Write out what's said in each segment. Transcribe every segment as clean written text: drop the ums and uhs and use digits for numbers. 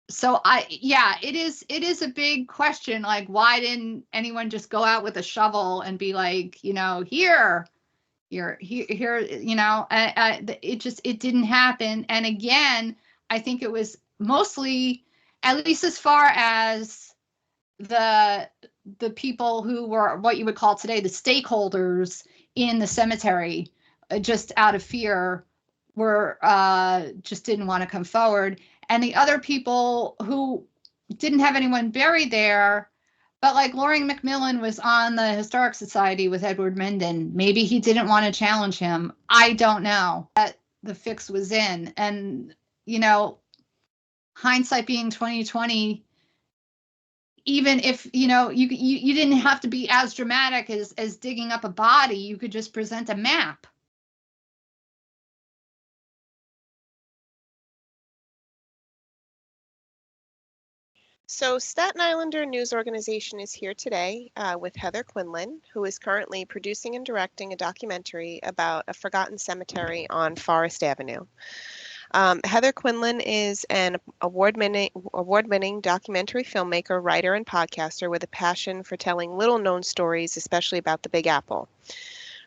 So it is a big question. Like, why didn't anyone just go out with a shovel and be like, here, it didn't happen. And again, I think it was mostly, at least as far as the people who were what you would call today the stakeholders in the cemetery, just out of fear, were just didn't want to come forward. And the other people who didn't have anyone buried there, but like Loring Macmillan was on the Historic Society with Edward Menden. Maybe he didn't want to challenge him. I don't know. That the fix was in. And, hindsight being 2020, even if, you didn't have to be as dramatic as digging up a body, you could just present a map. So Staten Islander News Organization is here today with Heather Quinlan, who is currently producing and directing a documentary about a forgotten cemetery on Forest Avenue. Heather Quinlan is an award-winning documentary filmmaker, writer, and podcaster with a passion for telling little-known stories, especially about the Big Apple.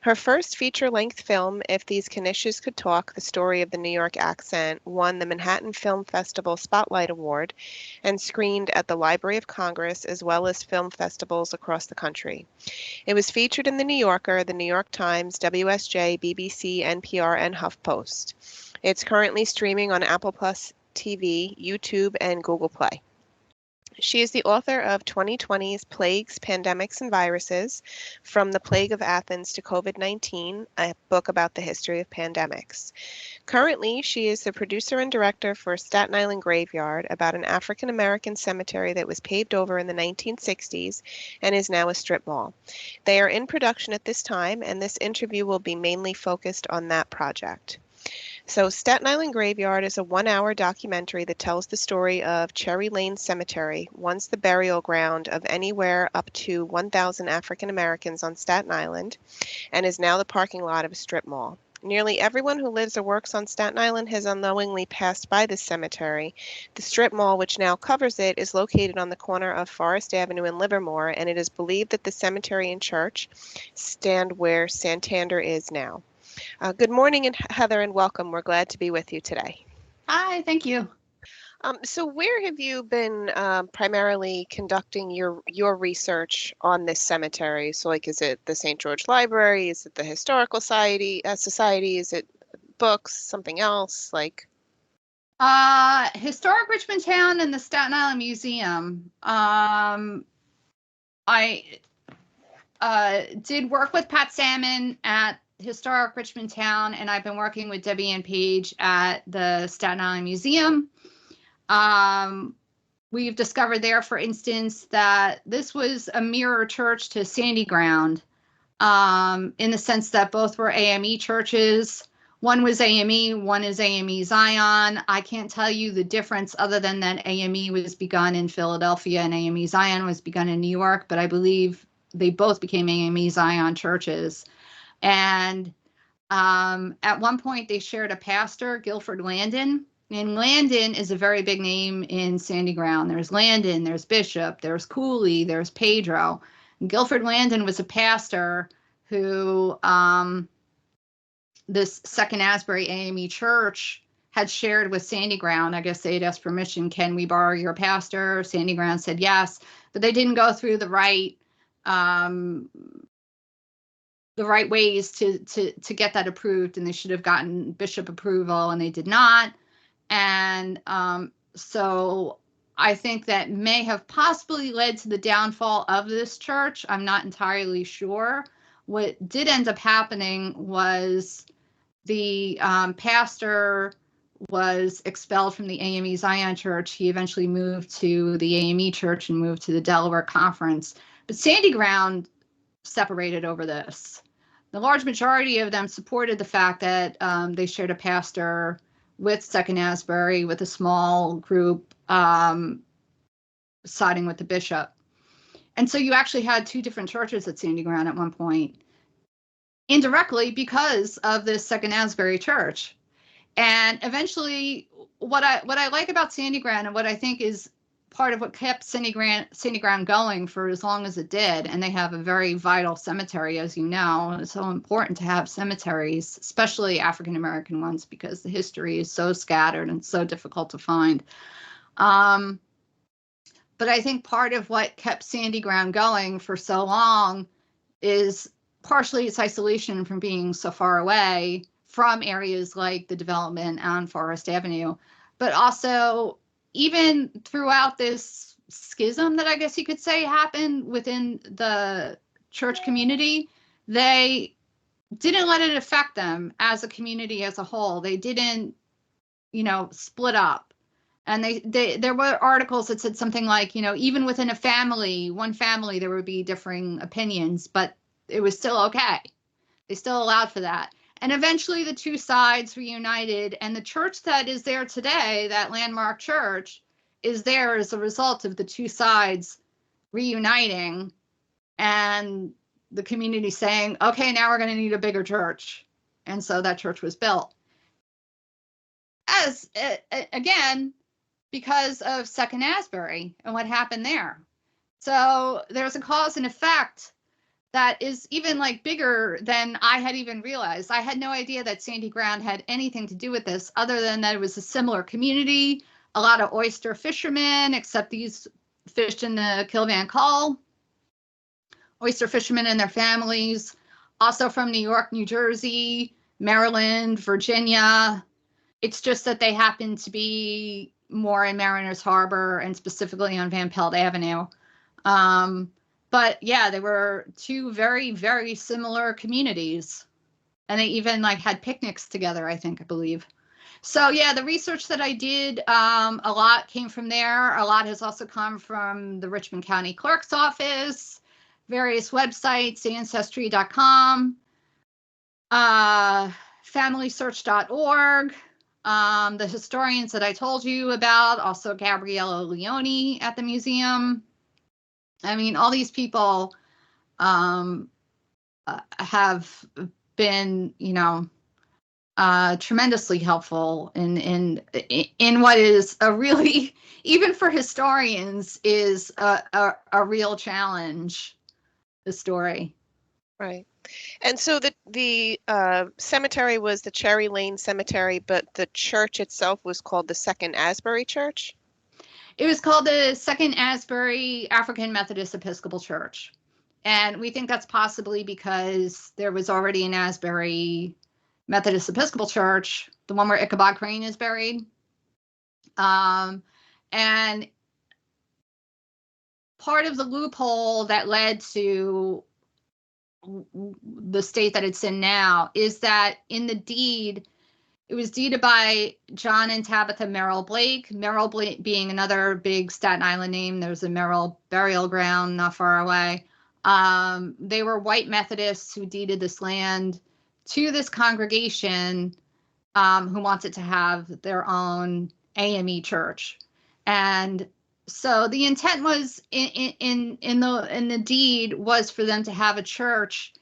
Her first feature-length film, If These Knishes Could Talk, The Story of the New York Accent, won the Manhattan Film Festival Spotlight Award and screened at the Library of Congress as well as film festivals across the country. It was featured in The New Yorker, The New York Times, WSJ, BBC, NPR, and HuffPost. It's currently streaming on Apple Plus TV, YouTube, and Google Play. She is the author of 2020's Plagues, Pandemics, and Viruses, From the Plague of Athens to COVID-19, a book about the history of pandemics. Currently, she is the producer and director for Staten Island Graveyard, about an African-American cemetery that was paved over in the 1960s and is now a strip mall. They are in production at this time, and this interview will be mainly focused on that project. So Staten Island Graveyard is a 1-hour documentary that tells the story of Cherry Lane Cemetery, once the burial ground of anywhere up to 1,000 African Americans on Staten Island, and is now the parking lot of a strip mall. Nearly everyone who lives or works on Staten Island has unknowingly passed by this cemetery. The strip mall, which now covers it, is located on the corner of Forest Avenue and Livermore, and it is believed that the cemetery and church stand where Santander is now. Good morning, Heather, and welcome. We're glad to be with you today. Hi, thank you. So where have you been primarily conducting your research on this cemetery? So, like, is it the St. George Library? Is it the Historical Society? Is it books? Something else? Like, Historic Richmond Town and the Staten Island Museum. I did work with Pat Salmon at Historic Richmond Town, and I've been working with Debbie Ann Page at the Staten Island Museum. We've discovered there, for instance, that this was a mirror church to Sandy Ground, in the sense that both were AME churches. One was AME, one is AME Zion. I can't tell you the difference other than that AME was begun in Philadelphia and AME Zion was begun in New York, but I believe they both became AME Zion churches. And at one point they shared a pastor, Guilford Landon. And Landon is a very big name in Sandy Ground. There's Landon, there's Bishop, there's Cooley, there's Pedro. And Guilford Landon was a pastor who this Second Asbury AME church had shared with Sandy Ground. I guess they'd asked permission, can we borrow your pastor? Sandy Ground said yes, but they didn't go through the right ways to get that approved, and they should have gotten bishop approval, and they did not. And so I think that may have possibly led to the downfall of this church. I'm not entirely sure. What did end up happening was the pastor was expelled from the AME Zion Church. He eventually moved to the AME Church and moved to the Delaware Conference. But Sandy Ground separated over this. The large majority of them supported the fact that they shared a pastor with Second Asbury, with a small group siding with the bishop. And so you actually had two different churches at Sandy Ground at one point, indirectly because of this Second Asbury church. And eventually what I like about Sandy Ground, and what I think is part of what kept Sandy Ground going for as long as it did, and they have a very vital cemetery, as you know. It's so important to have cemeteries, especially African American ones, because the history is so scattered and so difficult to find. But I think part of what kept Sandy Ground going for so long is partially its isolation from being so far away from areas like the development on Forest Avenue, but also even throughout this schism that I guess you could say happened within the church community, they didn't let it affect them as a community as a whole. They didn't, split up. And there were articles that said something like, even within a family, one family, there would be differing opinions, but it was still okay. They still allowed for that. And eventually the two sides reunited, and the church that is there today, that landmark church, is there as a result of the two sides reuniting and the community saying, okay, now we're going to need a bigger church. And so that church was built. As, again, because of Second Asbury and what happened there. So there's a cause and effect that is even like bigger than I had even realized. I had no idea that Sandy Ground had anything to do with this, other than that it was a similar community, a lot of oyster fishermen, except these fished in the Kilvan Col. Oyster fishermen and their families, also from New York, New Jersey, Maryland, Virginia. It's just that they happen to be more in Mariners Harbor and specifically on Van Pelt Avenue. But yeah, they were two very, very similar communities. And they even had picnics together, I believe. So yeah, the research that I did, a lot came from there. A lot has also come from the Richmond County Clerk's Office, various websites, ancestry.com, familysearch.org, the historians that I told you about, also Gabriella Leone at the museum. I mean, all these people have been, tremendously helpful in what is a really, even for historians, is a real challenge, the story. Right. And so the cemetery was the Cherry Lane Cemetery, but the church itself was called the Second Asbury Church? It was called the Second Asbury African Methodist Episcopal Church. And we think that's possibly because there was already an Asbury Methodist Episcopal Church, the one where Ichabod Crane is buried. And part of the loophole that led to the state that it's in now is that in the deed, it was deeded by John and Tabitha Merrill Blake. Merrill Blake being another big Staten Island name. There's a Merrill burial ground not far away. They were white Methodists who deeded this land to this congregation who wanted to have their own AME church. And so the intent was in the deed was for them to have a church.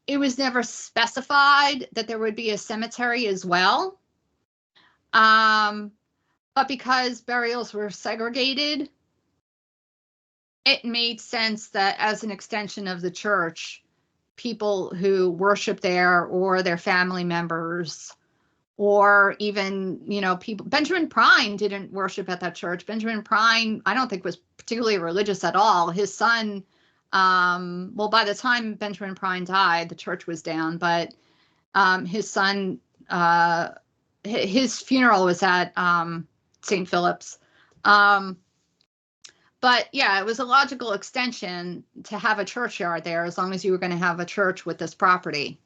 It was never specified that there would be a cemetery as well. But because burials were segregated, it made sense that as an extension of the church, people who worship there or their family members, or even, people, Benjamin Prine didn't worship at that church. Benjamin Prine, I don't think was particularly religious at all. His son, well, by the time Benjamin Prine died, the church was down, but his son, his funeral was at St. Philip's. But yeah, it was a logical extension to have a churchyard there as long as you were going to have a church with this property.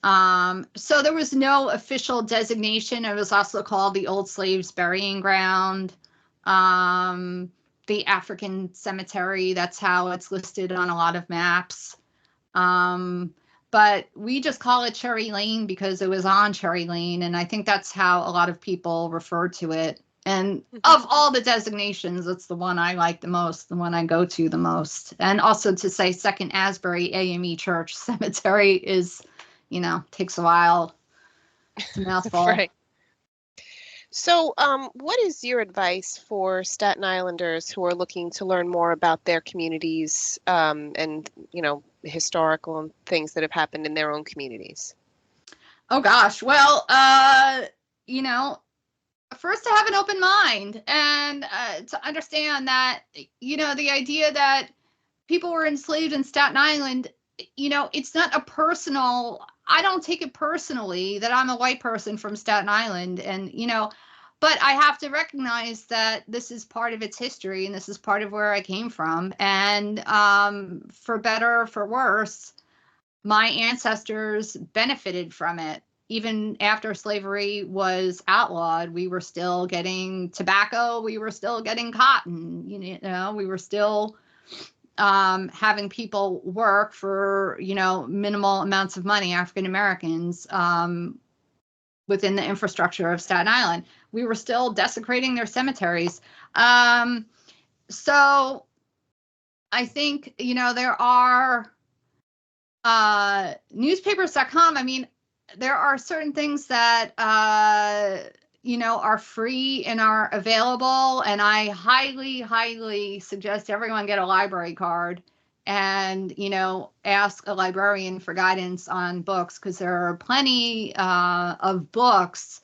So there was no official designation. It was also called the Old Slaves Burying Ground, the African Cemetery. That's how it's listed on a lot of maps. But we just call it Cherry Lane because it was on Cherry Lane. And I think that's how a lot of people refer to it. And of all the designations, it's the one I like the most, the one I go to the most. And also to say Second Asbury AME Church Cemetery is, takes a while. It's a mouthful. Right. So, what is your advice for Staten Islanders who are looking to learn more about their communities, and, historical things that have happened in their own communities? Oh gosh. Well, you know, first to have an open mind and to understand that, the idea that people were enslaved in Staten Island, it's not a personal, I don't take it personally that I'm a white person from Staten Island. And, but I have to recognize that this is part of its history and this is part of where I came from. And for better or for worse, my ancestors benefited from it. Even after slavery was outlawed, we were still getting tobacco, we were still getting cotton, we were still having people work for, minimal amounts of money, African Americans, within the infrastructure of Staten Island. We were still desecrating their cemeteries. So I think, there are newspapers.com. I mean, there are certain things that, are free and are available. And I highly, highly suggest everyone get a library card and, ask a librarian for guidance on books, because there are plenty of books,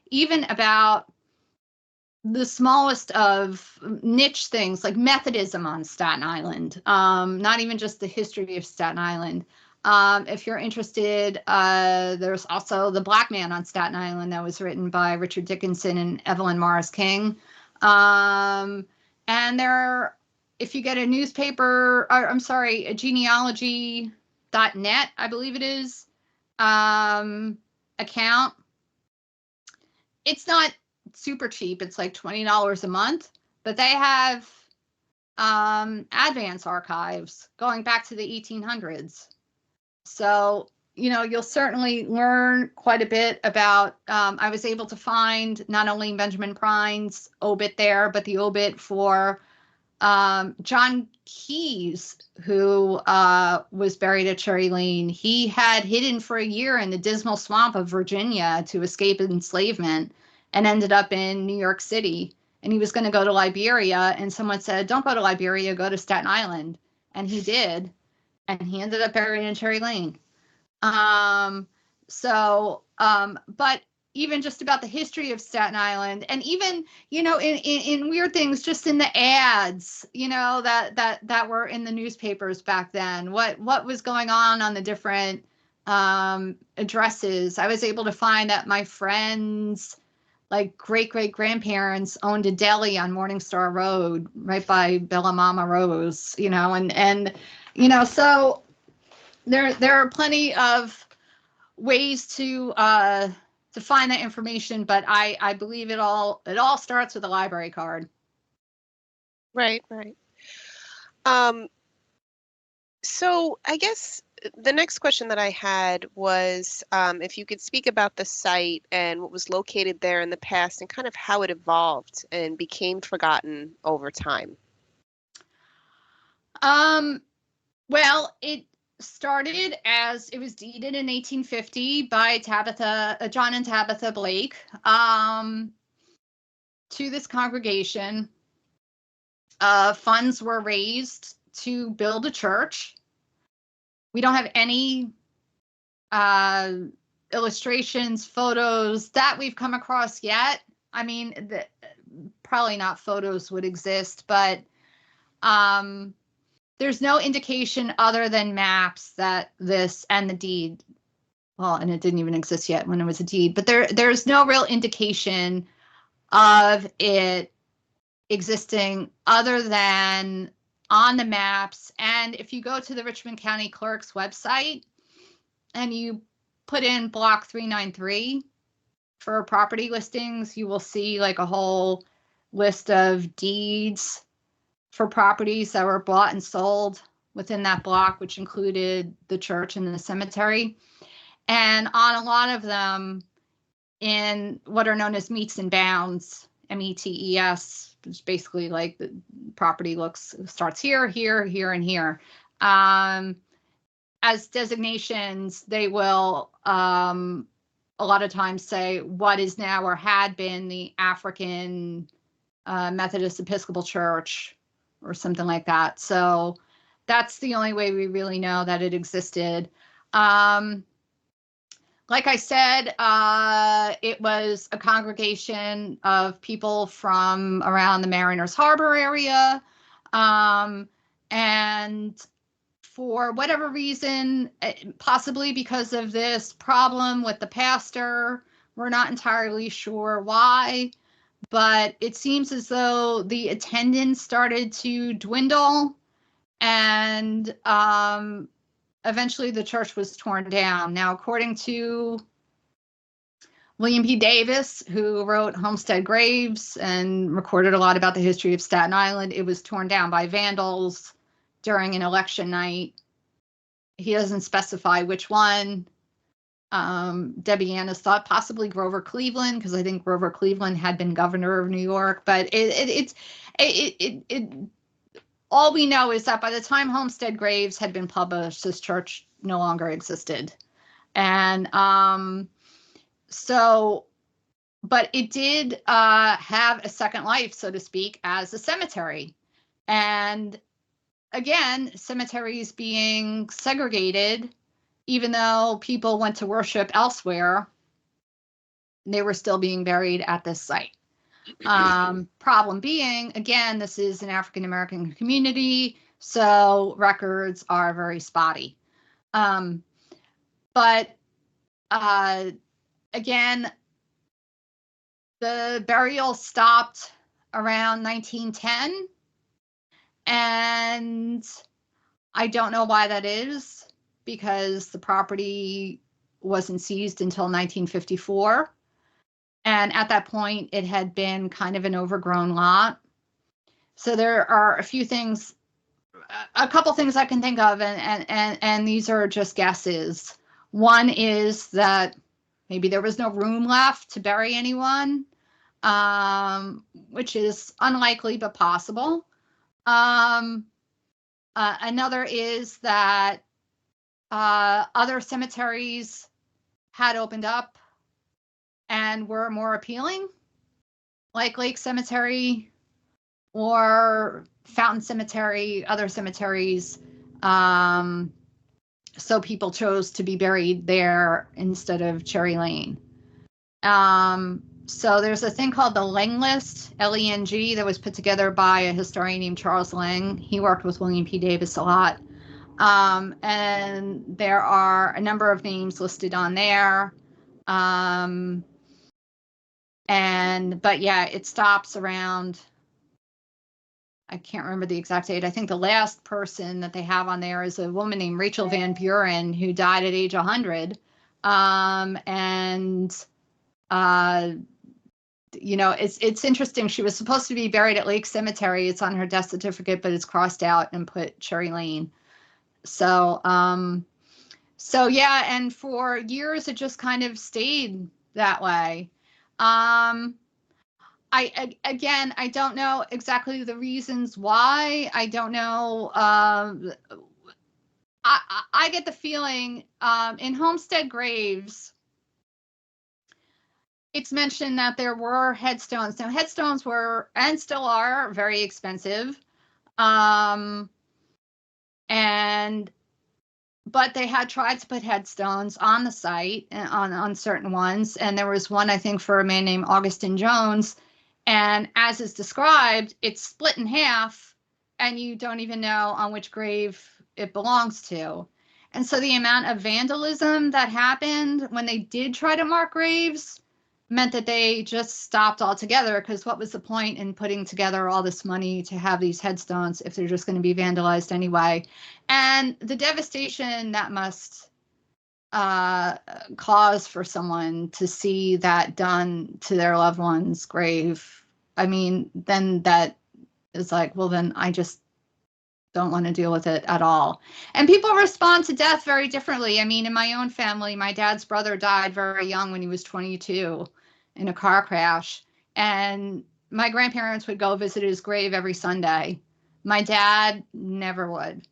even about the smallest of niche things like Methodism on Staten Island, not even just the history of Staten Island. If you're interested, there's also The Black Man on Staten Island that was written by Richard Dickinson and Evelyn Morris King. And if you get a newspaper, a genealogy.net, I believe it is, account, it's not super cheap. It's like $20 a month, but they have advance archives going back to the 1800s. So, you'll certainly learn quite a bit about, I was able to find not only Benjamin Prine's obit there, but the obit for John Keyes, who was buried at Cherry Lane. He had hidden for a year in the dismal swamp of Virginia to escape enslavement and ended up in New York City. And he was going to go to Liberia, and someone said, "Don't go to Liberia, go to Staten Island." And he did. And he ended up buried in Cherry Lane. But even just about the history of Staten Island, and even, in weird things, just in the ads, that were in the newspapers back then, what was going on the different addresses. I was able to find that my friends, like great grandparents, owned a deli on Morningstar Road, right by Bella Mama Rose, so there are plenty of ways to find that information, but I believe it all starts with a library card. Right. So I guess the next question that I had was, if you could speak about the site and what was located there in the past and kind of how it evolved and became forgotten over time. Well, it started as it was deeded in 1850 by John and Tabitha Blake, to this congregation. Funds were raised to build a church. We don't have any illustrations, photos that we've come across yet. I mean, probably not photos would exist, but there's no indication other than maps that this and the deed, well, and it didn't even exist yet when it was a deed, but there's no real indication of it existing other than on the maps. And if you go to the Richmond County Clerk's website and you put in block 393 for property listings, you will see like a whole list of deeds for properties that were bought and sold within that block, which included the church and the cemetery. And on a lot of them, in what are known as meets and bounds, METES, which basically like the property starts here, and here. As designations, they will a lot of times say what is now or had been the African Methodist Episcopal Church or something like that. So that's the only way we really know that it existed. Like I said, it was a congregation of people from around the Mariners Harbor area. And for whatever reason, possibly because of this problem with the pastor, we're not entirely sure why, but it seems as though the attendance started to dwindle, and eventually the church was torn down. Now, according to William P. Davis, who wrote Homestead Graves and recorded a lot about the history of Staten Island, it was torn down by vandals during an election night. He doesn't specify which one. Debbie Annis thought possibly Grover Cleveland, because I think Grover Cleveland had been governor of New York. But all we know is that by the time Homestead Graves had been published, this church no longer existed. And but it did have a second life, so to speak, as a cemetery. And again, cemeteries being segregated, even though people went to worship elsewhere, they were still being buried at this site. Problem being, again, this is an African-American community, so records are very spotty. But again, the burial stopped around 1910, and I don't know why that is, because the property wasn't seized until 1954. And at that point, it had been kind of an overgrown lot. So there are a couple things I can think of, and these are just guesses. One is that maybe there was no room left to bury anyone, which is unlikely but possible. Another is that other cemeteries had opened up and were more appealing, like Lake Cemetery or Fountain Cemetery, other cemeteries. So people chose to be buried there instead of Cherry Lane. So there's a thing called the Leng List, L-E-N-G, that was put together by a historian named Charles Leng. He worked with William P. Davis a lot. And there are a number of names listed on there. But yeah, it stops around, I can't remember the exact date. I think the last person that they have on there is a woman named Rachel Van Buren, who died at age 100. It's interesting. She was supposed to be buried at Lake Cemetery. It's on her death certificate, but it's crossed out and put Cherry Lane. So yeah, and for years it just kind of stayed that way. I don't know exactly the reasons why. I don't know. I get the feeling in Homestead Graves, it's mentioned that there were headstones. Now, headstones were and still are very expensive. But they had tried to put headstones on the site on certain ones. And there was one, I think, for a man named Augustine Jones. And as is described, it's split in half, and you don't even know on which grave it belongs to. And so the amount of vandalism that happened when they did try to mark graves meant that they just stopped altogether, because what was the point in putting together all this money to have these headstones if they're just going to be vandalized anyway? And the devastation that must cause for someone to see that done to their loved one's grave, I mean, then that is like, well, then I just don't want to deal with it at all. And people respond to death very differently. I mean, in my own family, my dad's brother died very young when he was 22 in a car crash. And my grandparents would go visit his grave every Sunday. My dad never would.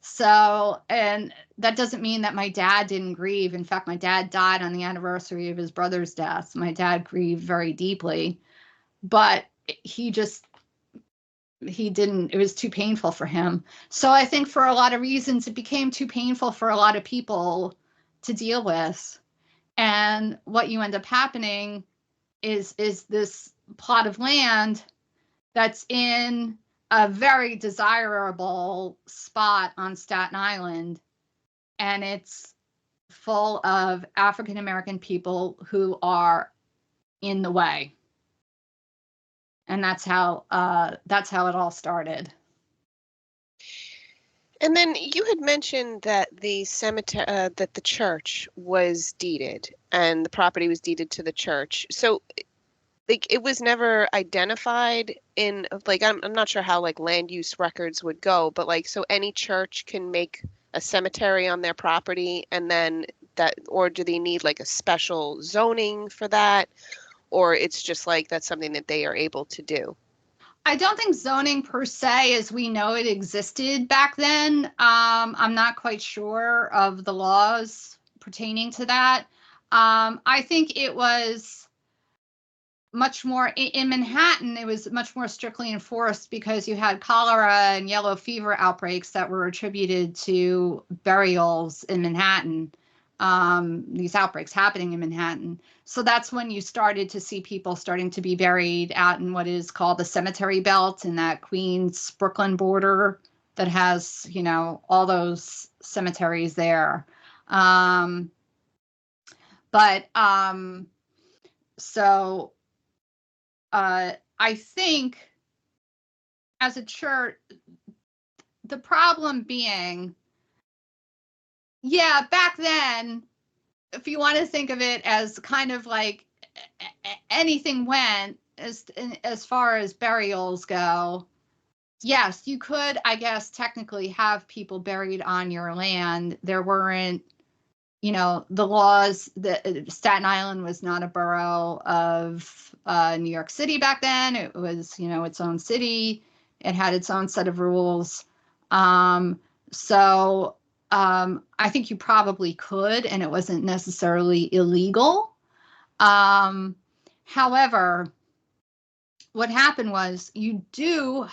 So, and that doesn't mean that my dad didn't grieve. In fact, my dad died on the anniversary of his brother's death. My dad grieved very deeply, but he just, he didn't, it was too painful for him. So I think for a lot of reasons, it became too painful for a lot of people to deal with. And what you end up happening is this plot of land that's in a very desirable spot on Staten Island, and it's full of African American people who are in the way. And that's how it all started. And then you had mentioned that the cemetery, that the church was deeded and the property was deeded to the church. So like it was never identified in like I'm not sure how like land use records would go, but like so any church can make a cemetery on their property and then that, or do they need like a special zoning for that? Or it's just like that's something that they are able to do? I don't think zoning per se, as we know it, existed back then. I'm not quite sure of the laws pertaining to that. I think it was much more in Manhattan. It was much more strictly enforced because you had cholera and yellow fever outbreaks that were attributed to burials in Manhattan. These outbreaks happening in Manhattan. So that's when you started to see people starting to be buried out in what is called the cemetery belt in that Queens Brooklyn border that has, you know, all those cemeteries there. But so I think as a church, the problem being, yeah, back then, if you want to think of it as kind of like anything went as far as burials go, yes, you could, I guess, technically have people buried on your land. There weren't, you know, the laws that Staten Island was not a borough of New York City back then. It was, you know, its own city. It had its own set of rules. So I think you probably could, and it wasn't necessarily illegal. However, what happened was you do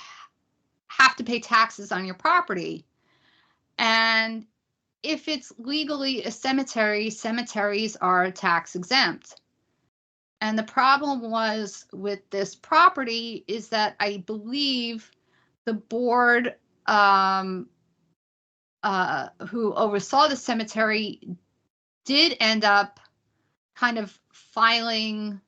have to pay taxes on your property. And if it's legally a cemetery, cemeteries are tax exempt. And the problem was with this property is that I believe the board who oversaw the cemetery did end up kind of filing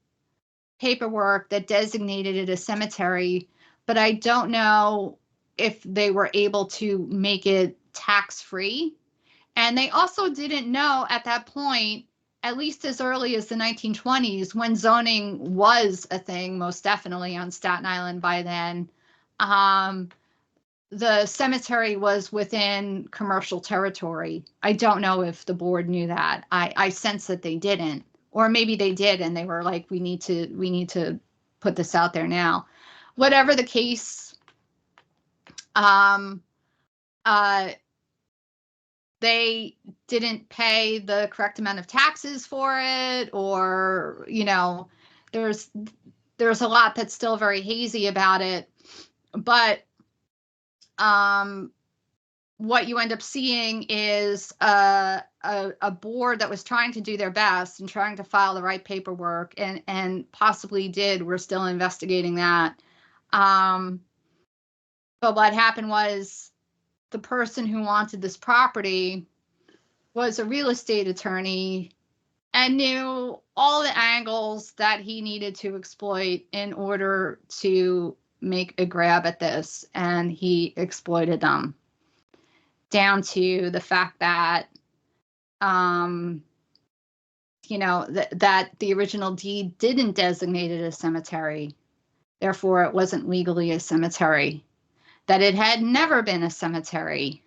paperwork that designated it a cemetery, but I don't know if they were able to make it tax-free. And they also didn't know at that point, at least as early as the 1920s, when zoning was a thing, most definitely on Staten Island by then, the cemetery was within commercial territory. I don't know if the board knew that. I sense that they didn't, or maybe they did and they were like, we need to put this out there now. Whatever the case, they didn't pay the correct amount of taxes for it, or, you know, there's a lot that's still very hazy about it. But what you end up seeing is a board that was trying to do their best and trying to file the right paperwork, and possibly did. We're still investigating that. But what happened was the person who wanted this property was a real estate attorney and knew all the angles that he needed to exploit in order to make a grab at this, and he exploited them down to the fact that you know, that the original deed didn't designate it a cemetery, therefore it wasn't legally a cemetery, that it had never been a cemetery,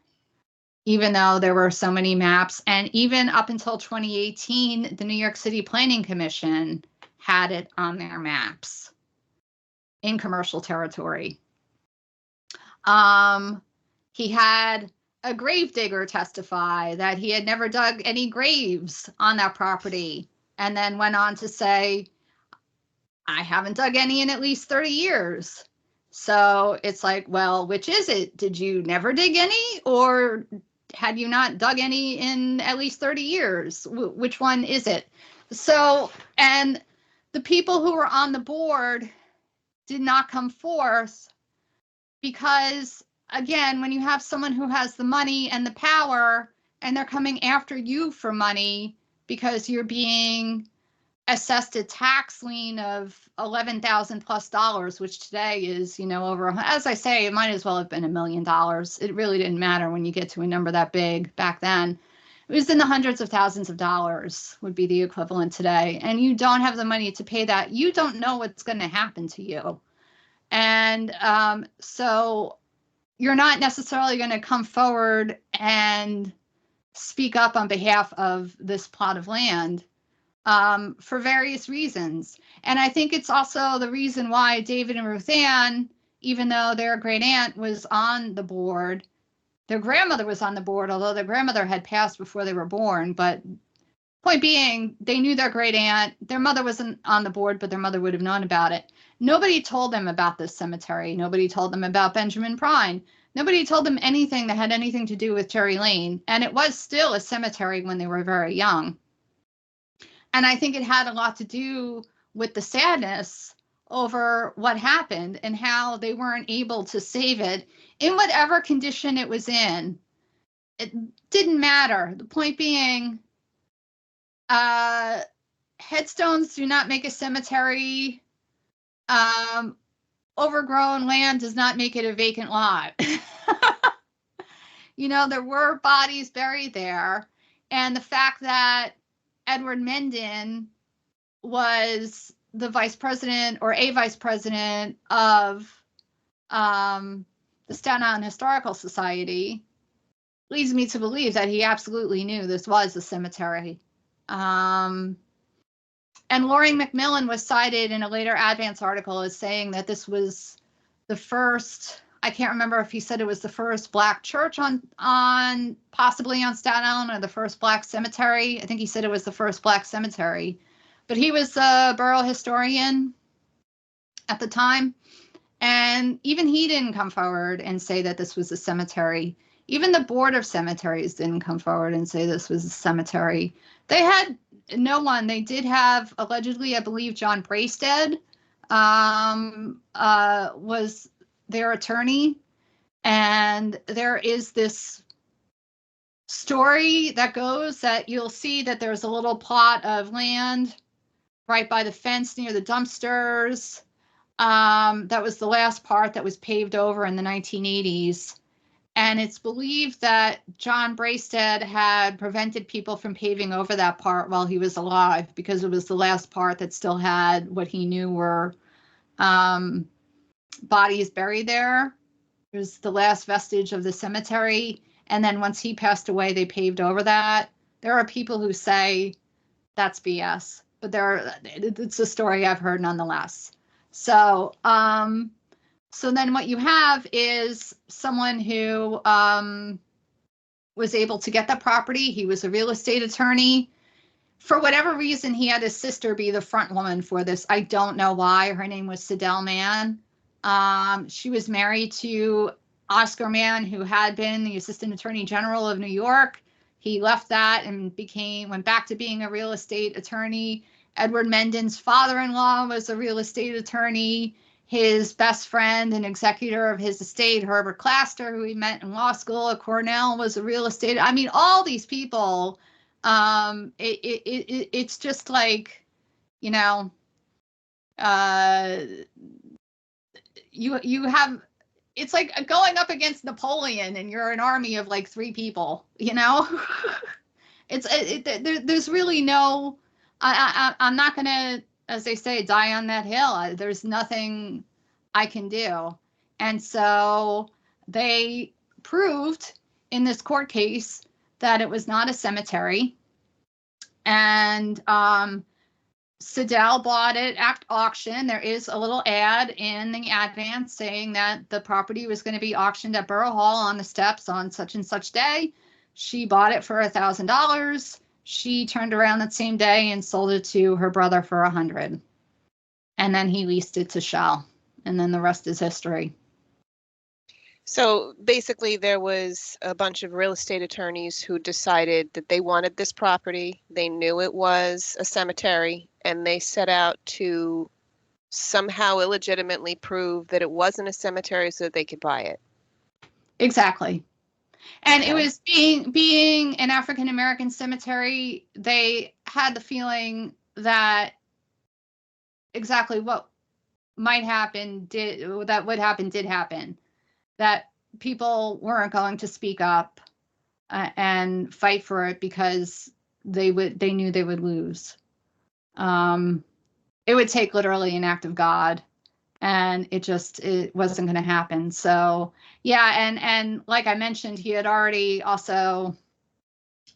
even though there were so many maps. And even up until 2018, the New York City Planning Commission had it on their maps in commercial territory. He had a grave digger testify that he had never dug any graves on that property, and then went on to say, I haven't dug any in at least 30 years. So it's like, well, which is it? Did you never dig any, or had you not dug any in at least 30 years? Which one is it? So, and the people who were on the board did not come forth because, again, when you have someone who has the money and the power and they're coming after you for money because you're being assessed a tax lien of $11,000+ which today is, over, as I say, it might as well have been $1 million. It really didn't matter when you get to a number that big. Back then it was in the hundreds of thousands of dollars would be the equivalent today, and you don't have the money to pay that. You don't know what's going to happen to you, and so you're not necessarily going to come forward and speak up on behalf of this plot of land for various reasons. And I think it's also the reason why David and Ruth Ann, even though their great aunt was on the board, their grandmother was on the board, although their grandmother had passed before they were born. But point being, they knew their great aunt. Their mother wasn't on the board, but their mother would have known about it. Nobody told them about this cemetery. Nobody told them about Benjamin Prine. Nobody told them anything that had anything to do with Cherry Lane. And it was still a cemetery when they were very young. And I think it had a lot to do with the sadness over what happened and how they weren't able to save it in whatever condition it was in. It didn't matter. The point being, headstones do not make a cemetery. Overgrown land does not make it a vacant lot. There were bodies buried there. And the fact that Edward Mendon was the vice president or a vice president of the Staten Island Historical Society leads me to believe that he absolutely knew this was a cemetery. And Loring Macmillan was cited in a later Advance article as saying that this was the first, I can't remember if he said it was the first Black church on possibly on Staten Island or the first Black cemetery. I think he said it was the first Black cemetery, but he was a borough historian at the time. And even he didn't come forward and say that this was a cemetery. Even the Board of Cemeteries didn't come forward and say this was a cemetery. They had no one. They did have, allegedly, I believe, John Braisted was their attorney. And there is this story that goes that you'll see that there's a little plot of land right by the fence near the dumpsters. That was the last part that was paved over in the 1980s. And it's believed that John Braisted had prevented people from paving over that part while he was alive because it was the last part that still had what he knew were bodies buried there. It was the last vestige of the cemetery. And then once he passed away, they paved over that. There are people who say that's BS, but it's a story I've heard nonetheless. So, so then what you have is someone who was able to get the property. He was a real estate attorney. For whatever reason, he had his sister be the front woman for this. I don't know why. Her name was Sidel Mann. She was married to Oscar Mann, who had been the Assistant Attorney General of New York. He left that and went back to being a real estate attorney. Edward Mendon's father-in-law was a real estate attorney. His best friend and executor of his estate, Herbert Claster, who he met in law school at Cornell, was a real estate. I mean, all these people. It's just like, you have. It's like going up against Napoleon, and you're an army of like 3 people. There's really no. I'm not gonna, as they say, die on that hill. There's nothing I can do. And so they proved in this court case that it was not a cemetery. And Sidell bought it at auction. There is a little ad in the advance saying that the property was going to be auctioned at Borough Hall on the steps on such and such day. She bought it for $1,000. She turned around that same day and sold it to her brother for $100. And then he leased it to Shell. And then the rest is history. So basically, there was a bunch of real estate attorneys who decided that they wanted this property. They knew it was a cemetery, and they set out to somehow illegitimately prove that it wasn't a cemetery so that they could buy it. Exactly. And Okay. it was being an African American cemetery, they had the feeling that exactly what might happen did happen. That people weren't going to speak up and fight for it because they knew they would lose. It would take literally an act of God, and it wasn't going to happen. So yeah, and like I mentioned, he had already also,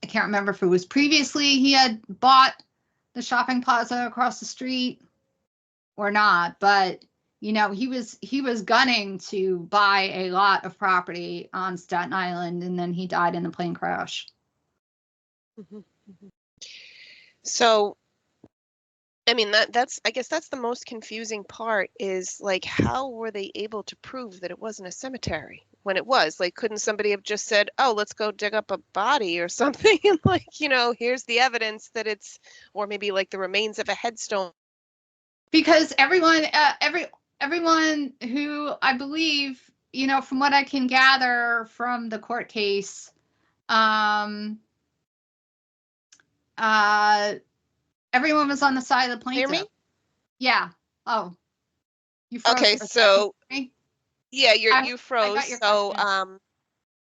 I can't remember if it was previously he had bought the shopping plaza across the street or not, but he was gunning to buy a lot of property on Staten Island, and then he died in a plane crash. So, I mean, I guess that's the most confusing part is like, how were they able to prove that it wasn't a cemetery when it was? Like, couldn't somebody have just said, oh, let's go dig up a body or something? And like, here's the evidence that it's, or maybe like the remains of a headstone. Because everyone who, I believe, from what I can gather from the court case, everyone was on the side of the plaintiff. Hear me? Yeah. Oh, you froze. Okay, so yeah, you froze. I got your So question.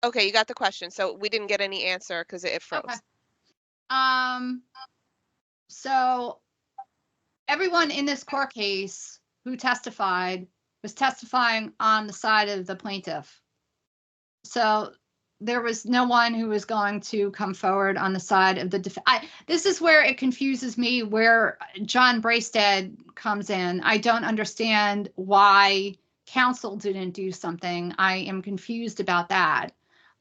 okay, you got the question. So we didn't get any answer because it froze. Okay. So everyone in this court case who testified was testifying on the side of the plaintiff. So there was no one who was going to come forward on the side of the this is where it confuses me, where John Braystead comes in. I don't understand why counsel didn't do something. I am confused about that.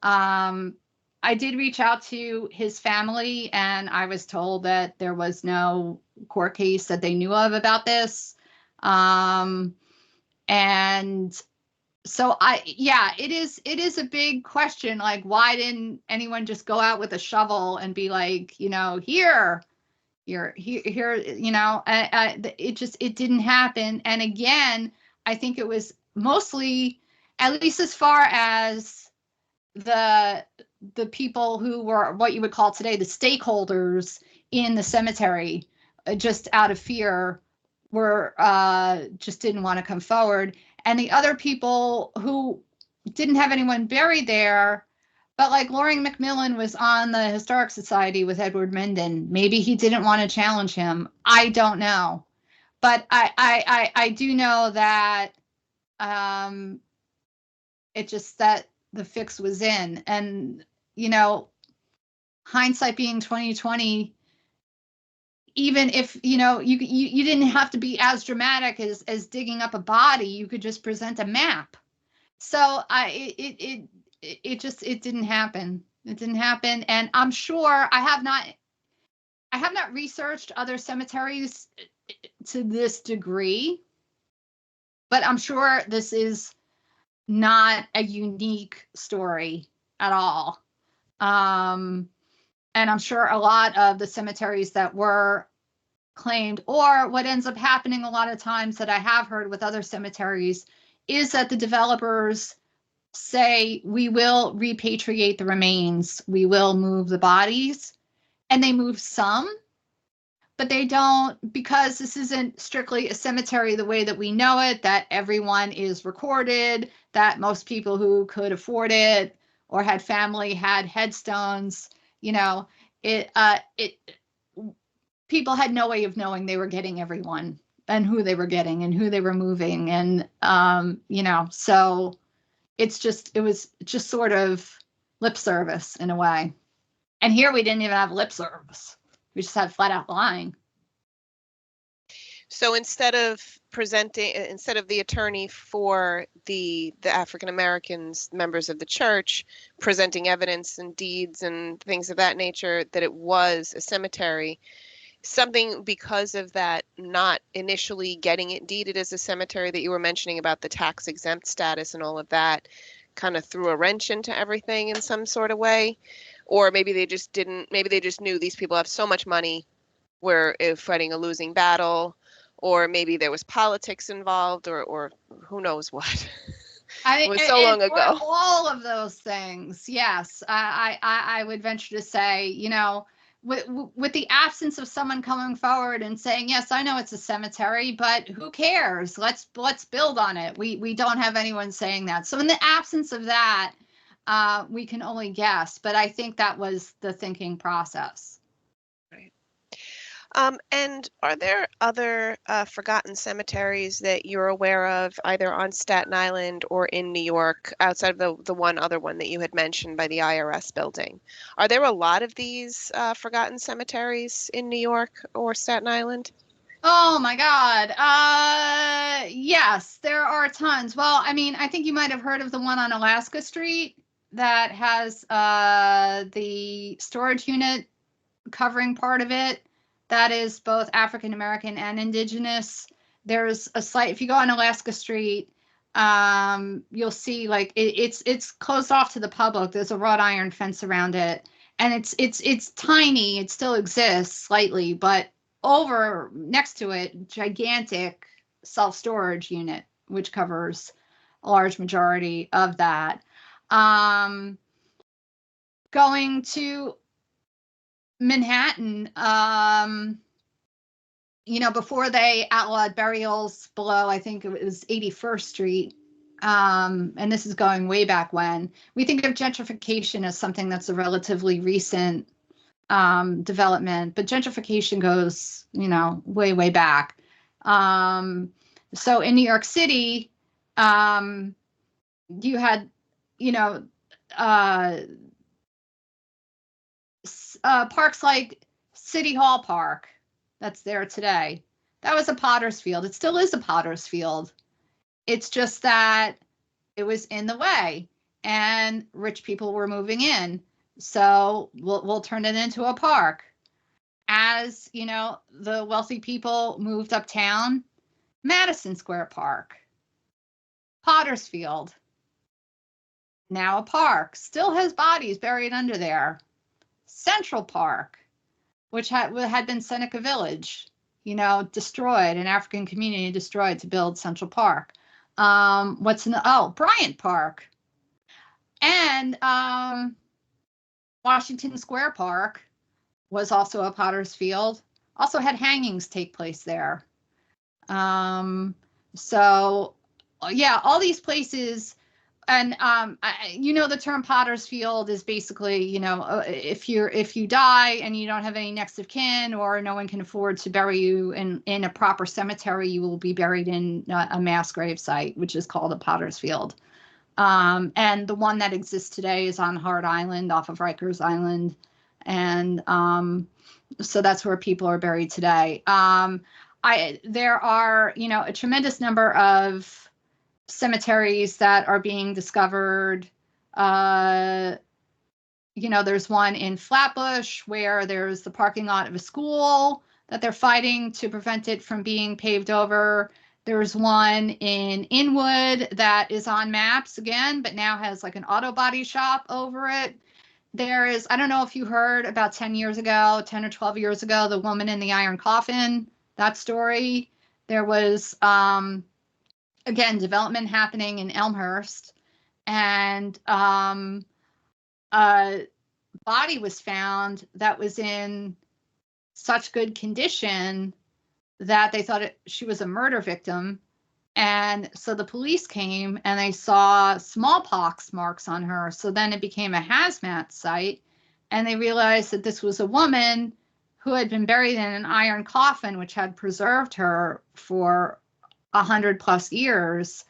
I did reach out to his family, and I was told that there was no court case that they knew of about this. And so it is a big question. Like, why didn't anyone just go out with a shovel and be like, here, it didn't happen. And again, I think it was mostly, at least as far as the people who were what you would call today the stakeholders in the cemetery, just out of fear, were just didn't want to come forward. And the other people who didn't have anyone buried there, but like Loring McMillan was on the Historic Society with Edward Menden. Maybe he didn't want to challenge him. I don't know. But I do know that it just that the fix was in. And, hindsight being 2020, even if you didn't have to be as dramatic as digging up a body, you could just present a map. So it didn't happen. It didn't happen. And I'm sure I have not researched other cemeteries to this degree, but I'm sure this is not a unique story at all. And I'm sure a lot of the cemeteries that were claimed, or what ends up happening a lot of times that I have heard with other cemeteries, is that the developers say, we will repatriate the remains, we will move the bodies, and they move some, but they don't, because this isn't strictly a cemetery the way that we know it, that everyone is recorded, that most people who could afford it or had family had headstones. People had no way of knowing they were getting everyone and who they were getting and who they were moving. And, so it was just sort of lip service in a way. And here we didn't even have lip service. We just had flat out lying. So instead of the attorney for the African Americans, members of the church, presenting evidence and deeds and things of that nature, that it was a cemetery, something because of that not initially getting it deeded as a cemetery that you were mentioning about the tax exempt status and all of that kind of threw a wrench into everything in some sort of way. Or maybe they just knew these people have so much money, we're fighting a losing battle, or maybe there was politics involved, or who knows what. It was so long ago. All of those things, yes. I would venture to say, you know, with the absence of someone coming forward and saying, yes, I know it's a cemetery, but who cares? Let's build on it. We don't have anyone saying that. So in the absence of that, we can only guess. But I think that was the thinking process. Right. And are there other forgotten cemeteries that you're aware of, either on Staten Island or in New York, outside of the one other one that you had mentioned by the IRS building? Are there a lot of these forgotten cemeteries in New York or Staten Island? Oh my God. Yes, there are tons. Well, I mean, I think you might have heard of the one on Alaska Street that has the storage unit covering part of it. That is both African American and Indigenous. There's a site, if you go on Alaska Street, you'll see like it's closed off to the public. There's a wrought iron fence around it, and it's tiny. It still exists slightly, but over next to it, gigantic self-storage unit, which covers a large majority of that. Going to Manhattan, you know, before they outlawed burials below, I think it was 81st Street, and this is going way back when, we think of gentrification as something that's a relatively recent development, but gentrification goes, you know, way, way back. So in New York City, you had, you know, parks like City Hall Park, that's there today. That was a potter's field. It still is a potter's field. It's just that it was in the way and rich people were moving in. So we'll turn it into a park. As, you know, the wealthy people moved uptown, Madison Square Park, Potter's Field, now a park, still has bodies buried under there. Central Park, which had been Seneca Village, you know, destroyed, an African community destroyed to build Central Park. Bryant Park. And Washington Square Park was also a potter's field, also had hangings take place there. So yeah, all these places. And you know, the term potter's field is basically, you know, if you die and you don't have any next of kin, or no one can afford to bury you in a proper cemetery, you will be buried in a mass grave site, which is called a potter's field. And the one that exists today is on Hart Island off of Rikers Island. And so that's where people are buried today. There are, you know, a tremendous number of cemeteries that are being discovered. You know, there's one in Flatbush where there's the parking lot of a school that they're fighting to prevent it from being paved over. There's one in Inwood that is on maps again, but now has like an auto body shop over it. There is, I don't know if you heard about 10 or 12 years ago, the woman in the iron coffin, that story. There was, again, development happening in Elmhurst, and a body was found that was in such good condition that they thought she was a murder victim. And so the police came and they saw smallpox marks on her. So then it became a hazmat site, and they realized that this was a woman who had been buried in an iron coffin, which had preserved her for 100+ years.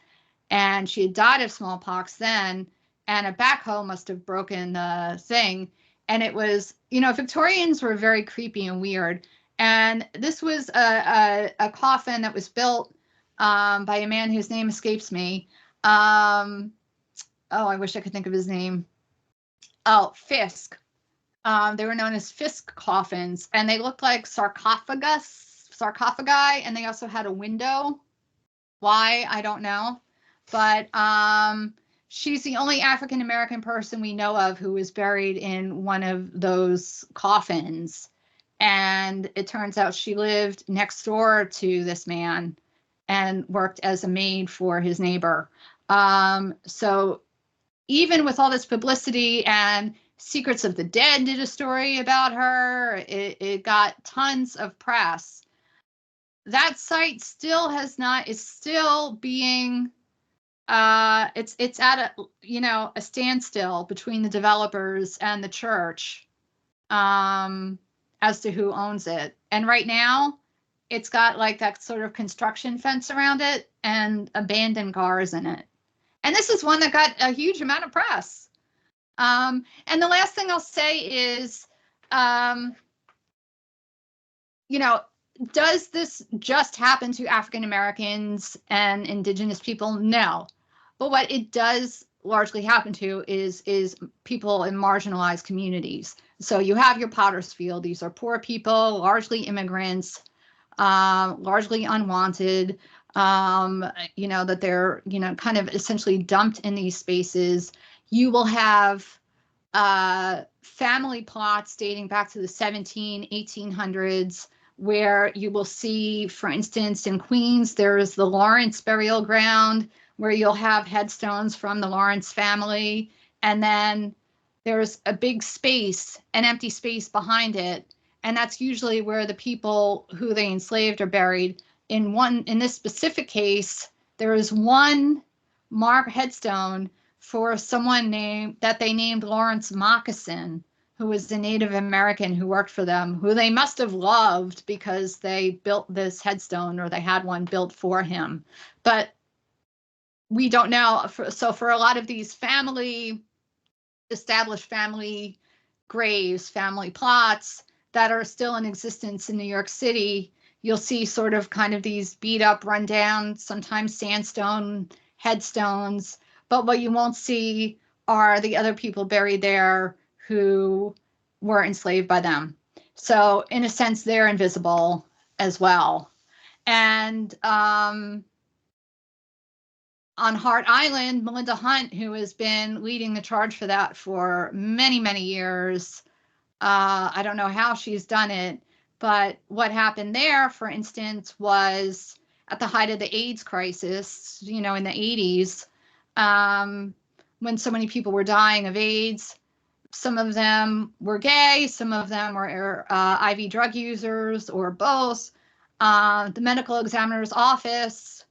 And she had died of smallpox then, and a backhoe must have broken the thing. And it was, you know, Victorians were very creepy and weird. And this was a coffin that was built by a man whose name escapes me. Oh, I wish I could think of his name. Oh, Fisk. They were known as Fisk coffins, and they looked like sarcophagi, and they also had a window. Why, I don't know. But she's the only African American person we know of who was buried in one of those coffins. And it turns out she lived next door to this man and worked as a maid for his neighbor. So even with all this publicity, and Secrets of the Dead did a story about her, it got tons of press. That site still is still being, it's at a standstill between the developers and the church, as to who owns it. And right now it's got like that sort of construction fence around it and abandoned cars in it. And this is one that got a huge amount of press. And the last thing I'll say is, does this just happen to African Americans and Indigenous people? No. But what it does largely happen to is people in marginalized communities. So you have your Pottersfield. These are poor people, largely immigrants, largely unwanted, that they're, kind of essentially dumped in these spaces. You will have family plots dating back to the 1800s, where you will see, for instance, in Queens, there's the Lawrence burial ground, where you'll have headstones from the Lawrence family. And then there's a big space, an empty space behind it. And that's usually where the people who they enslaved are buried. In this specific case, there is one headstone for someone that they named Lawrence Moccasin, who was a Native American who worked for them, who they must have loved because they built this headstone, or they had one built for him. But we don't know. So for a lot of these established family graves, family plots that are still in existence in New York City, you'll see sort of kind of these beat up, run down, sometimes sandstone headstones. But what you won't see are the other people buried there who were enslaved by them. So in a sense, they're invisible as well. And on Hart Island, Melinda Hunt, who has been leading the charge for that for many, many years, I don't know how she's done it, but what happened there, for instance, was at the height of the AIDS crisis, in the 80s, when so many people were dying of AIDS. Some of them were gay, some of them were IV drug users, or both. The medical examiner's office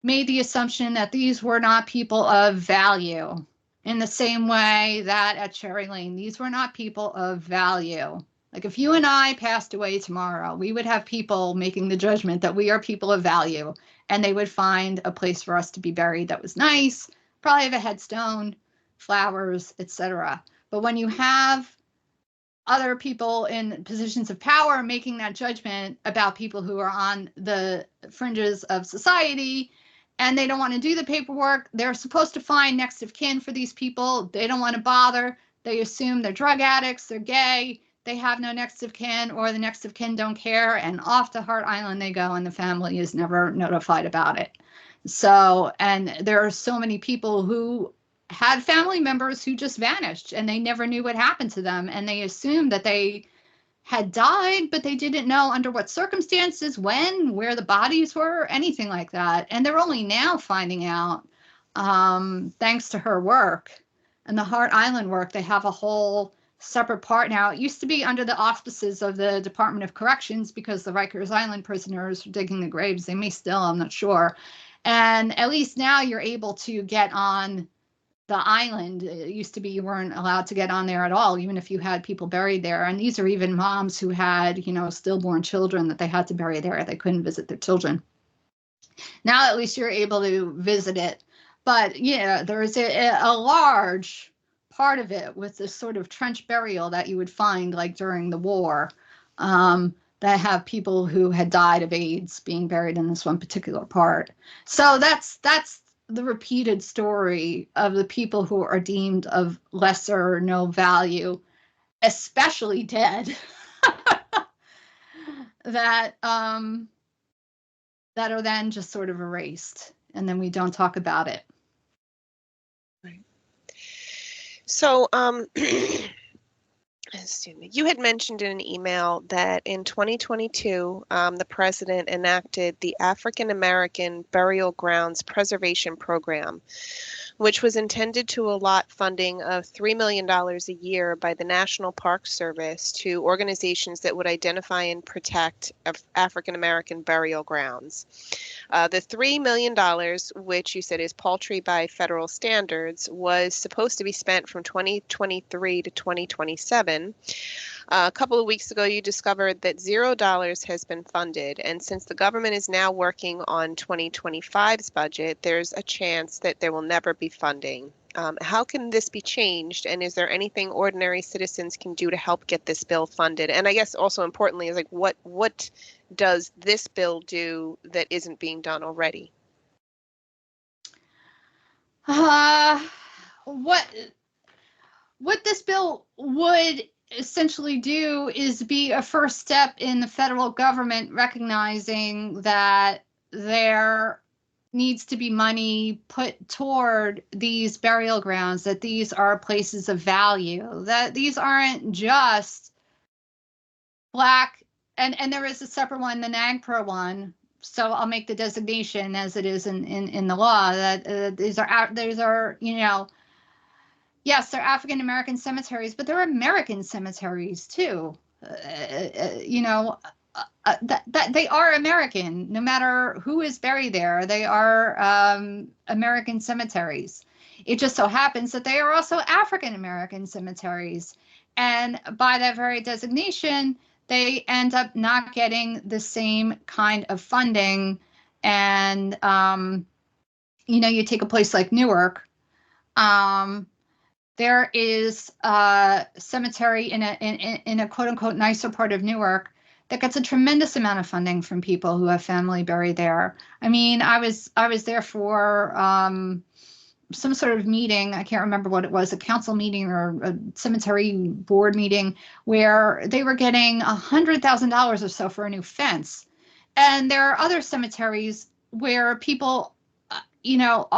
made the assumption that these were not people of value, in the same way that at Cherry Lane, these were not people of value. Like if you and I passed away tomorrow, we would have people making the judgment that we are people of value, and they would find a place for us to be buried that was nice, probably have a headstone, flowers, etc. But when you have other people in positions of power making that judgment about people who are on the fringes of society, and they don't want to do the paperwork, they're supposed to find next of kin for these people. They don't want to bother. They assume they're drug addicts, they're gay, they have no next of kin, or the next of kin don't care, and off to Hart Island they go, and the family is never notified about it. So, and there are so many people who had family members who just vanished, and they never knew what happened to them, and they assumed that they had died, but they didn't know under what circumstances, when, where the bodies were, anything like that. And they're only now finding out, thanks to her work and the Hart Island work. They have a whole separate part now. It used to be under the auspices of the Department of Corrections, because the Rikers Island prisoners were digging the graves. They may still, I'm not sure. And at least now you're able to get on the island. It used to be you weren't allowed to get on there at all, even if you had people buried there. And these are even moms who had, stillborn children that they had to bury there. They couldn't visit their children. Now at least you're able to visit it. But there is a large part of it with this sort of trench burial that you would find like during the war. that have people who had died of AIDS being buried in this one particular part. So that's the repeated story of the people who are deemed of lesser or no value, especially dead, that that are then just sort of erased, and then we don't talk about it. Right. So, excuse me, you had mentioned in an email that in 2022, the president enacted the African American Burial Grounds Preservation Program, which was intended to allot funding of $3 million a year by the National Park Service to organizations that would identify and protect African American burial grounds. The $3 million, which you said is paltry by federal standards, was supposed to be spent from 2023 to 2027. A couple of weeks ago, you discovered that $0 has been funded. And since the government is now working on 2025's budget, there's a chance that there will never be funding. How can this be changed? And is there anything ordinary citizens can do to help get this bill funded? And I guess also importantly is like, what does this bill do that isn't being done already? What this bill would essentially do is be a first step in the federal government recognizing that there needs to be money put toward these burial grounds, that these are places of value, that these aren't just Black, and there is a separate one, the NAGPRA one. So I'll make the designation as it is in the law that these are, you know, yes, they're African American cemeteries, but they're American cemeteries too. You know, that they are American, no matter who is buried there. They are American cemeteries. It just so happens that they are also African American cemeteries, and by that very designation, they end up not getting the same kind of funding. And you know, you take a place like Newark. There is a cemetery in a quote unquote nicer part of Newark that gets a tremendous amount of funding from people who have family buried there. I mean, I was there for some sort of meeting. I can't remember what it was, a council meeting or a cemetery board meeting, where they were getting $100,000 or so for a new fence. And there are other cemeteries where people, you know,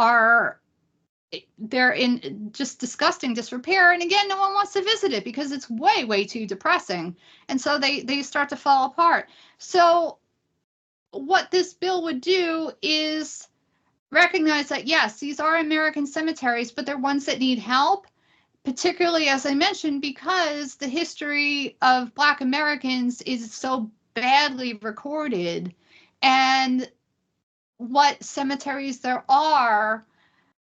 they're in just disgusting disrepair, and again, no one wants to visit it because it's way too depressing, and so they start to fall apart. So what this bill would do is recognize that yes, these are American cemeteries, but they're ones that need help, particularly, as I mentioned, because the history of Black Americans is so badly recorded, and what cemeteries there are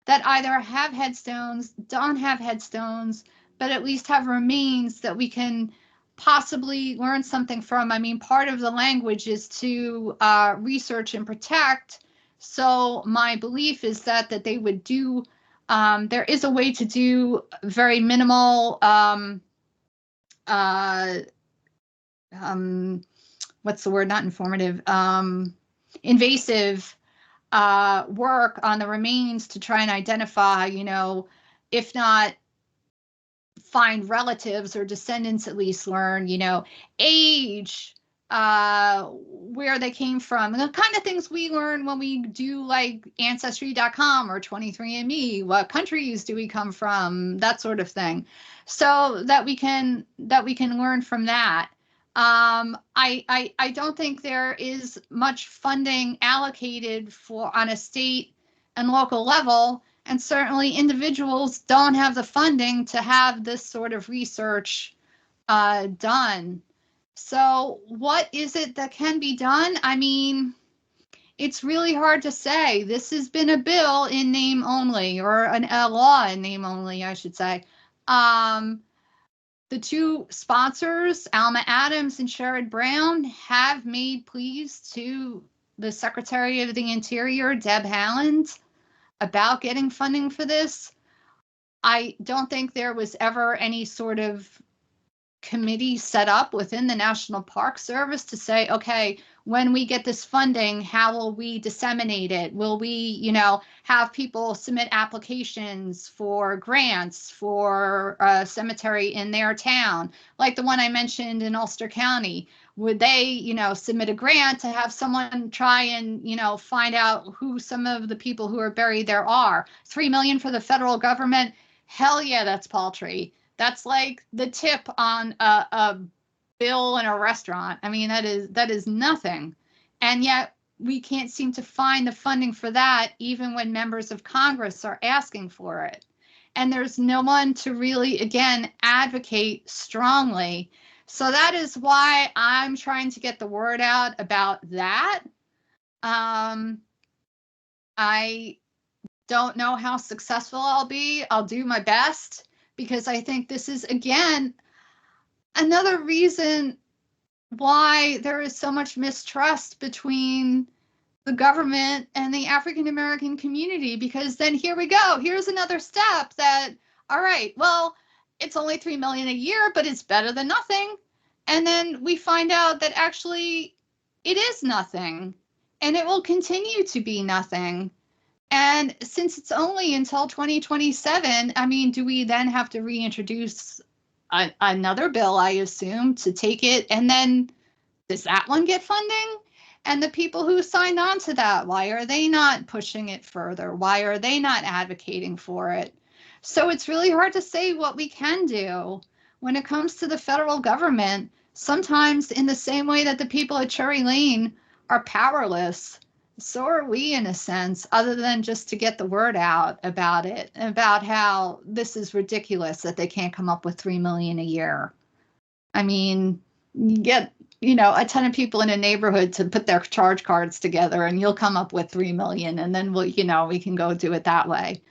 that either have headstones, don't have headstones, but at least have remains that we can possibly learn something from. I mean, part of the language is to research and protect. So my belief is that they would do, there is a way to do very minimal, what's the word, not informative, invasive work on the remains to try and identify, you know, if not find relatives or descendants, at least learn, you know, age, where they came from, the kind of things we learn when we do like Ancestry.com or 23andMe. What countries do we come from? That sort of thing, so that we can learn from that. I don't think there is much funding allocated for on a state and local level, and certainly individuals don't have the funding to have this sort of research done. So what is it that can be done? I mean, it's really hard to say. This has been a bill in name only, or a law in name only, I should say. The two sponsors, Alma Adams and Sherrod Brown, have made pleas to the Secretary of the Interior, Deb Haaland, about getting funding for this. I don't think there was ever any sort of committee set up within the National Park Service to say, okay, when we get this funding, how will we disseminate it? Will we, have people submit applications for grants for a cemetery in their town, like the one I mentioned in Ulster County? Would they, submit a grant to have someone try and, find out who some of the people who are buried there are? $3 million for the federal government? Hell yeah, that's paltry. That's like the tip on a bill in a restaurant. I mean, that is nothing. And yet we can't seem to find the funding for that, even when members of Congress are asking for it. And there's no one to really, again, advocate strongly. So that is why I'm trying to get the word out about that. I don't know how successful I'll be. I'll do my best, because I think this is, again, another reason why there is so much mistrust between the government and the African American community, because then here we go. Here's another step that, all right, well, it's only $3 million a year, but it's better than nothing. And then we find out that actually it is nothing, and it will continue to be nothing. And since it's only until 2027, I mean, do we then have to reintroduce another bill, I assume, to take it? And then does that one get funding? And the people who signed on to that, why are they not pushing it further? Why are they not advocating for it? So it's really hard to say what we can do when it comes to the federal government. Sometimes in the same way that the people at Cherry Lane are powerless, so are we, in a sense, other than just to get the word out about it, about how this is ridiculous that they can't come up with $3 million a year. I mean, you get, a ton of people in a neighborhood to put their charge cards together, and you'll come up with $3 million, and then we can go do it that way.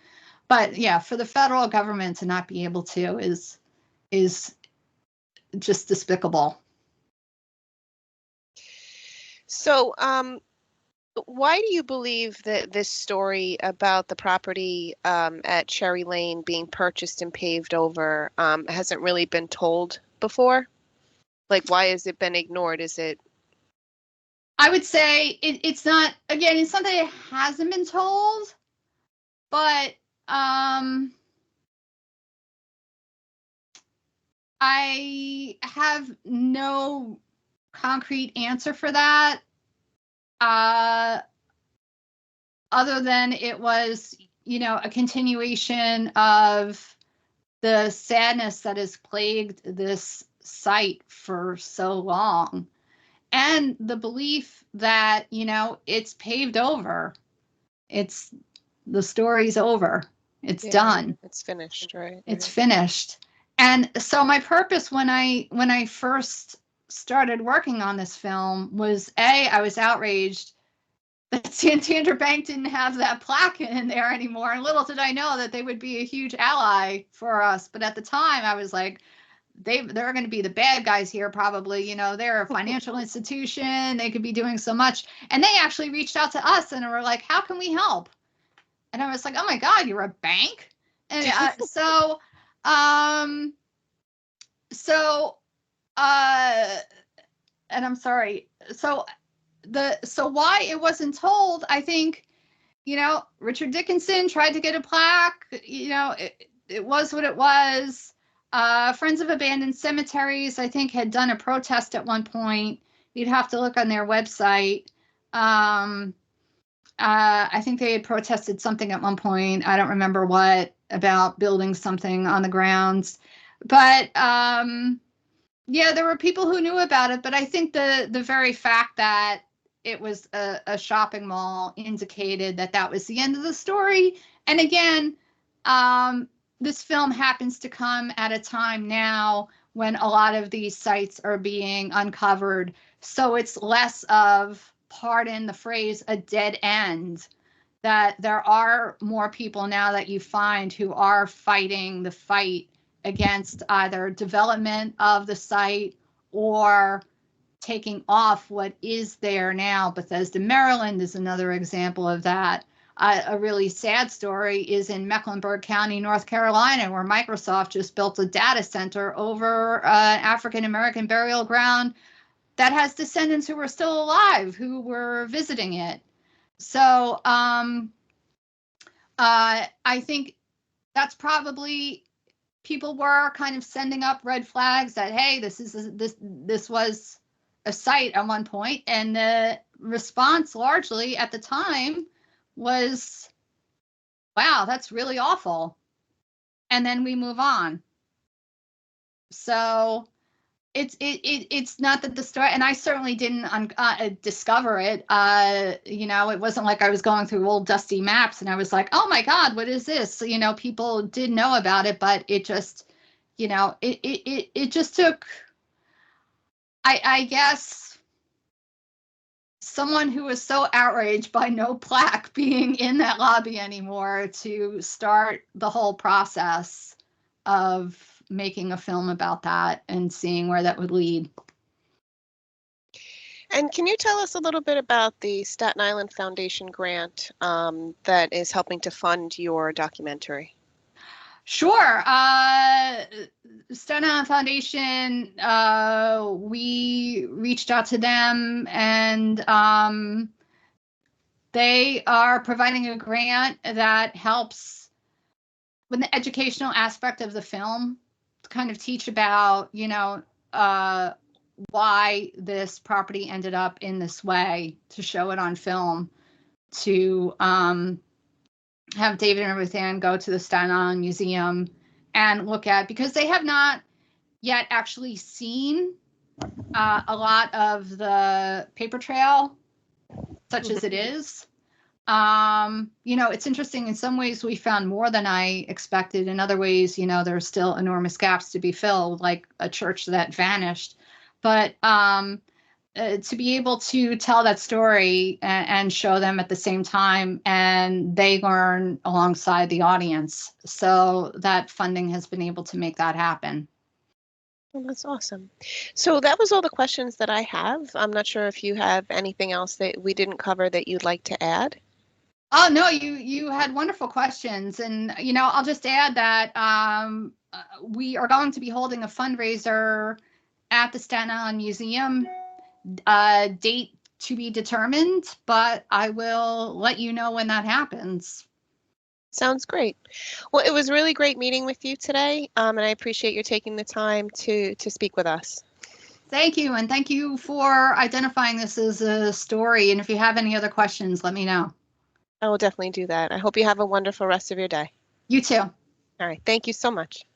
But yeah, for the federal government to not be able to is just despicable. So, why do you believe that this story about the property at Cherry Lane being purchased and paved over hasn't really been told before? Like, why has it been ignored? Is it? I would say it's not, again, it's something that hasn't been told, but I have no concrete answer for that. Other than it was, a continuation of the sadness that has plagued this site for so long, and the belief that, it's paved over. The story's over. It's done. It's finished, right? It's finished. And so my purpose when I first started working on this film was, I was outraged that Santander Bank didn't have that plaque in there anymore. And little did I know that they would be a huge ally for us. But at the time, I was like, they're going to be the bad guys here, probably. They're a financial institution. They could be doing so much. And they actually reached out to us and were like, how can we help? And I was like, oh my God, you're a bank? And and I'm sorry. So why it wasn't told, I think, Richard Dickinson tried to get a plaque, it was what it was. Friends of Abandoned Cemeteries, I think, had done a protest at one point. You'd have to look on their website. I think they had protested something at one point. I don't remember what, about building something on the grounds. But yeah, there were people who knew about it. But I think the very fact that it was a shopping mall indicated that was the end of the story. And again, this film happens to come at a time now when a lot of these sites are being uncovered. So it's less of, pardon the phrase, a dead end, that there are more people now that you find who are fighting the fight against either development of the site or taking off what is there now. Bethesda, Maryland is another example of that. a really sad story is in Mecklenburg County, North Carolina, where Microsoft just built a data center over African American burial ground that has descendants who are still alive who were visiting it. So I think that's probably, people were kind of sending up red flags that, hey, this was a site at one point, and the response largely at the time was, wow, that's really awful, and then we move on. So it's not that the story, and I certainly didn't discover it. It wasn't like I was going through old dusty maps and I was like, oh my God, what is this? People did know about it, but it just, it just took, I guess, someone who was so outraged by no plaque being in that lobby anymore to start the whole process of making a film about that and seeing where that would lead. And can you tell us a little bit about the Staten Island Foundation grant that is helping to fund your documentary? Sure. Staten Island Foundation, we reached out to them, and they are providing a grant that helps with the educational aspect of the film, to kind of teach about, why this property ended up in this way, to show it on film, to have David and Ruth Ann go to the Staten Island Museum and look at, because they have not yet actually seen a lot of the paper trail, such as it is. It's interesting. In some ways, we found more than I expected. In other ways, there's still enormous gaps to be filled, like a church that vanished. But to be able to tell that story and show them at the same time, and they learn alongside the audience. So that funding has been able to make that happen. Well, that's awesome. So that was all the questions that I have. I'm not sure if you have anything else that we didn't cover that you'd like to add. Oh, no, you had wonderful questions. And, I'll just add that we are going to be holding a fundraiser at the Staten Island Museum, date to be determined, but I will let you know when that happens. Sounds great. Well, it was really great meeting with you today, and I appreciate you taking the time to speak with us. Thank you, and thank you for identifying this as a story. And if you have any other questions, let me know. I will definitely do that. I hope you have a wonderful rest of your day. You too. All right. Thank you so much.